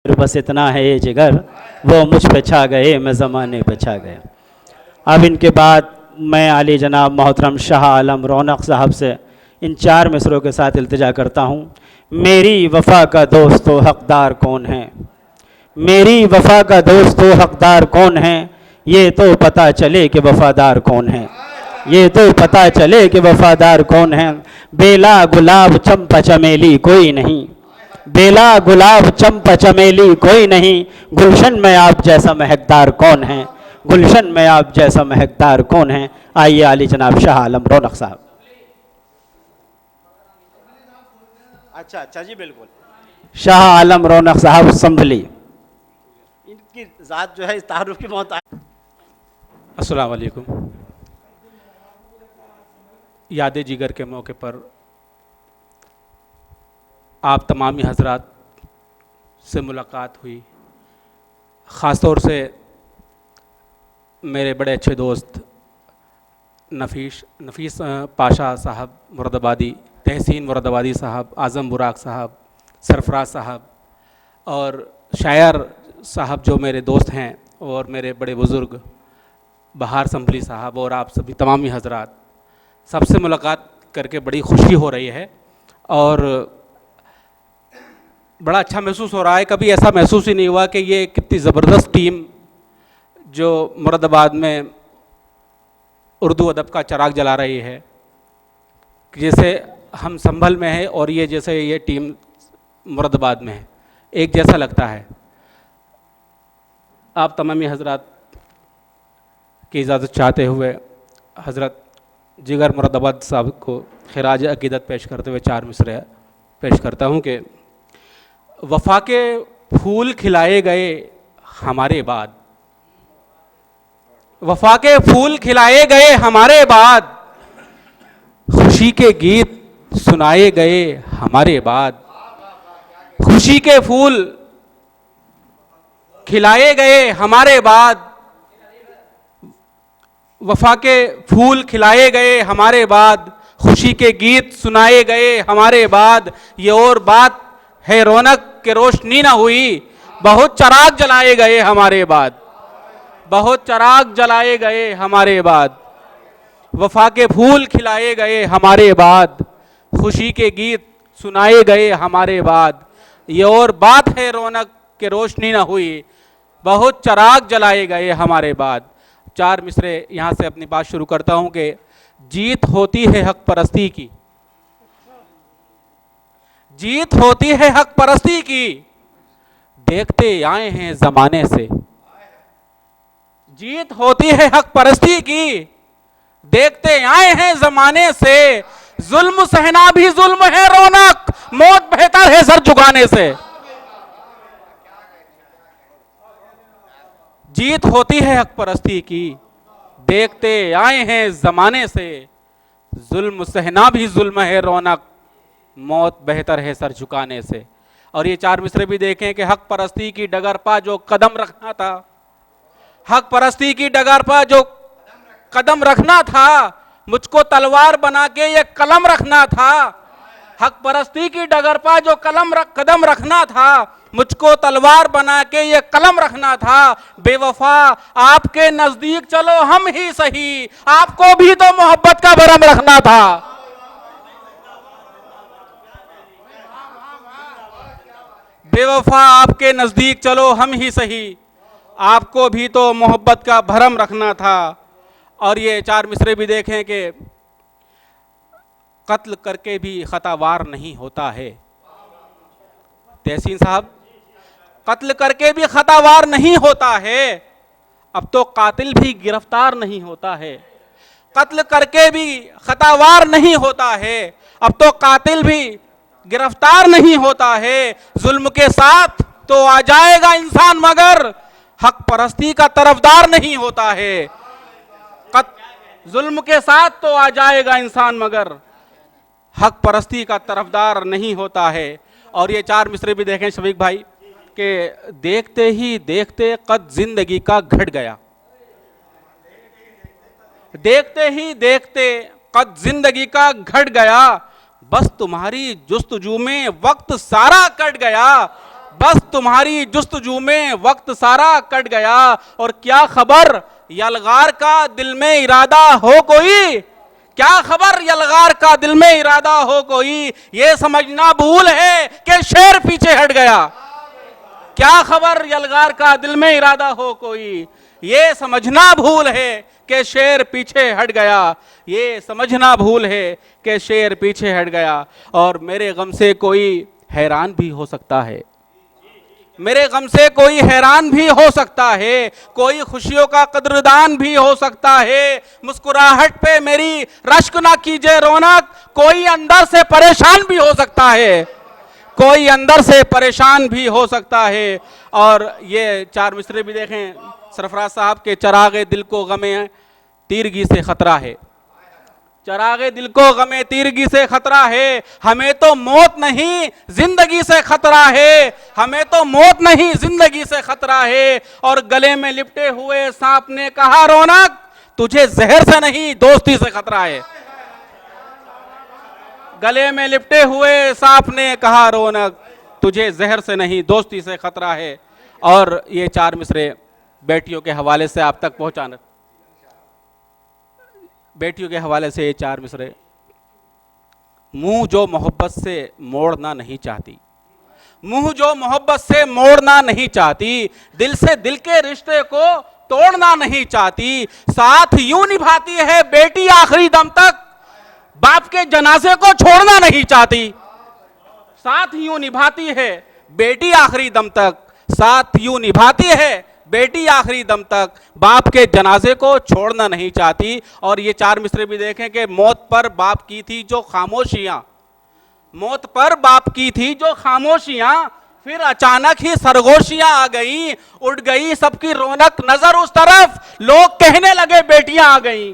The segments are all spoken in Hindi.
बस इतना है ये जिगर, वो मुझ पे छा गए, मैं ज़माने पे छा गया। अब इनके बाद मैं आली जनाब मोहतरम शाह आलम रौनक साहब से इन 4 मिसरों के साथ इल्तिजा करता हूँ। मेरी वफ़ा का दोस्त तो हक़दार कौन है, मेरी वफ़ा का दोस्त तो हक़दार कौन है, ये तो पता चले कि वफ़ादार कौन है, ये तो पता चले कि वफ़ादार कौन है। बेला गुलाब चंपा चमेली कोई नहीं, बेला गुलाब चंपा चमेली कोई नहीं, गुलशन में आप जैसा महकदार कौन है, गुलशन में आप जैसा महकदार कौन है। आइए आली जनाब शाह आलम रौनक साहब। अच्छा जी बिल्कुल, शाह आलम रौनक साहब संभली, इनकी ज़ात जो है इस तारुफ की मौत। अस्सलाम वालेकुम। याद जिगर के मौके पर आप तमामी हजरात से मुलाकात हुई। ख़ास तौर से मेरे बड़े अच्छे दोस्त नफीस पाशा साहब मुरादाबादी, तहसीन मुरादाबादी साहब, आज़म बुराक साहब, सरफराज साहब और शायर साहब जो मेरे दोस्त हैं, और मेरे बड़े बुज़ुर्ग बहार संभली साहब और आप सभी तमामी हजरात, सबसे मुलाकात करके बड़ी खुशी हो रही है और बड़ा अच्छा महसूस हो रहा है। कभी ऐसा महसूस ही नहीं हुआ कि ये कितनी ज़बरदस्त टीम जो मुरादाबाद में उर्दू अदब का चिराग जला रही है, जैसे हम संभल में है और ये जैसे ये टीम मुरादाबाद में है, एक जैसा लगता है। आप तमामी हजरात की इजाज़त चाहते हुए हज़रत जिगर मुरादाबाद साहब को खिराज अक़ीदत पेश करते हुए 4 मिसरे पेश करता हूँ कि वफ़ा के फूल खिलाए गए हमारे बाद, वफ़ा के फूल खिलाए गए हमारे बाद, खुशी के गीत सुनाए गए हमारे बाद, खुशी के फूल खिलाए गए हमारे बाद, वफ़ा के फूल खिलाए गए हमारे बाद, खुशी के गीत सुनाए गए हमारे बाद, ये और बात है रौनक के रोशनी ना हुई, बहुत चराग जलाए गए हमारे बाद, बहुत चराग जलाए गए हमारे बाद, वफ़ा के फूल खिलाए गए हमारे बाद, खुशी के गीत सुनाए गए हमारे बाद, ये और बात है रौनक के रोशनी ना हुई, बहुत चराग जलाए गए हमारे बाद। 4 मिसरे यहाँ से अपनी बात शुरू करता हूँ कि जीत होती है हक परस्ती की, जीत होती है हक परस्ती की, देखते आए हैं ज़माने से, जीत होती है हक परस्ती की, देखते आए हैं ज़माने से, जुल्म सहना भी जुल्म है रौनक, मौत बेहतर है सर झुकाने से। जीत होती है हक परस्ती की, देखते आए हैं ज़माने से, जुल्म सहना भी जुल्म है रौनक, मौत बेहतर है सर झुकाने से। और ये 4 मिसरे भी देखें कि हक परस्ती की डगर पर जो कदम रखना था, हक परस्ती की डगर पर जो कदम रखना था, मुझको तलवार बना के ये कलम रखना था, हक परस्ती की डगर पर जो कदम रखना था, मुझको तलवार बना के ये कलम रखना था। बेवफा आपके नजदीक चलो हम ही सही, आपको भी तो मोहब्बत का भरम रखना था। बेवफा आपके नजदीक चलो हम ही सही, आपको भी तो मोहब्बत का भरम रखना था। और ये 4 मिसरे भी देखें कि कत्ल करके भी खतावार नहीं होता है। तहसीन साहब, कत्ल करके भी खतावार नहीं होता है, अब तो कातिल भी गिरफ्तार नहीं होता है। कत्ल करके भी खतावार नहीं होता है, अब तो कातिल भी गिरफ्तार नहीं होता है। जुल्म के साथ तो आ जाएगा इंसान मगर हक परस्ती का तरफदार नहीं होता है। जुल्म के साथ तो आ जाएगा इंसान मगर हक परस्ती का तरफदार नहीं होता है। और ये 4 मिसरे भी देखें शफीक भाई कि देखते ही देखते कद जिंदगी का घट गया, देखते ही देखते कद जिंदगी का घट गया, बस तुम्हारी जुस्तजू में वक्त सारा कट गया, बस तुम्हारी जुस्तजू में वक्त सारा कट गया, और क्या खबर यलगार का दिल में इरादा हो कोई, क्या खबर यलगार का दिल में इरादा हो कोई, ये समझना भूल है कि शेर पीछे हट गया। क्या खबर यलगार का दिल में इरादा हो कोई, ये समझना भूल है कि शेर पीछे हट गया, ये समझना भूल है कि शेर पीछे हट गया। और मेरे गम से कोई हैरान भी हो सकता है, मेरे गम से कोई हैरान भी हो सकता है, कोई खुशियों का कदरदान भी हो सकता है। मुस्कुराहट पे मेरी रश्क ना कीजिए रौनक, कोई अंदर से परेशान भी हो सकता है, कोई अंदर से परेशान भी हो सकता है। और ये चार मिसरे भी देखें सरफराज साहब के, चरागे दिल को गमे तीरगी से खतरा है, चरागे दिल को गमे तीरगी से खतरा है, हमें तो मौत नहीं जिंदगी से खतरा है, हमें तो मौत नहीं जिंदगी से खतरा है। और गले में लिपटे हुए सांप ने कहा रौनक, तुझे जहर से नहीं दोस्ती से खतरा है। गले में लिपटे हुए सांप ने कहा रौनक, तुझे जहर से नहीं दोस्ती से खतरा है। और ये चार मिसरे बेटियों के हवाले से आप तक पहुंचाना, बेटियों के हवाले से ये चार मिसरे। मुंह जो मोहब्बत से मोड़ना नहीं चाहती, मुंह जो मोहब्बत से मोड़ना नहीं चाहती, दिल से दिल के रिश्ते को तोड़ना नहीं चाहती, साथ यूं निभाती है बेटी आखिरी दम तक, बाप के जनाजे को छोड़ना नहीं चाहती, साथ यूं निभाती है बेटी आखिरी दम तक, साथ यूं निभाती है बेटी आखिरी दम तक, बाप के जनाजे को छोड़ना नहीं चाहती। और ये चार मिसरे भी देखें कि मौत पर बाप की थी जो खामोशियां, मौत पर बाप की थी जो खामोशियां, फिर अचानक ही सरगोशियां आ गई, उड़ गई सबकी रौनक नजर उस तरफ, लोग कहने लगे बेटियां आ गई,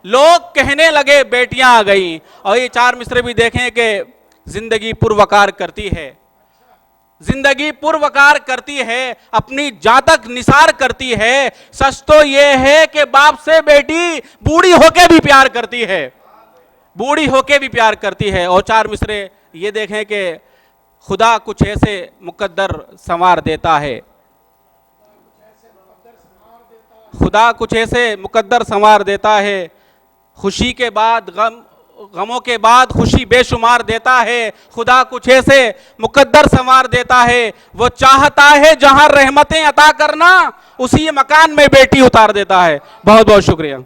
लोग कहने लगे बेटियां आ गई। और ये चार मिसरे भी देखें कि जिंदगी पुरवकार करती है, जिंदगी पुरवकार करती है, अपनी जान तक निसार करती है। सच तो यह है कि बाप से बेटी बूढ़ी होके भी प्यार करती है, बूढ़ी होके भी प्यार करती है। और चार मिसरे ये देखें कि खुदा कुछ ऐसे मुकद्दर संवार देता है, खुदा कुछ ऐसे मुकद्दर संवार देता है, खुशी के बाद गम, गमों के बाद खुशी बेशुमार देता है, खुदा कुछ ऐसे मुकद्दर संवार देता है। वो चाहता है जहां रहमतें अता करना, उसी मकान में बेटी उतार देता है। बहुत बहुत शुक्रिया।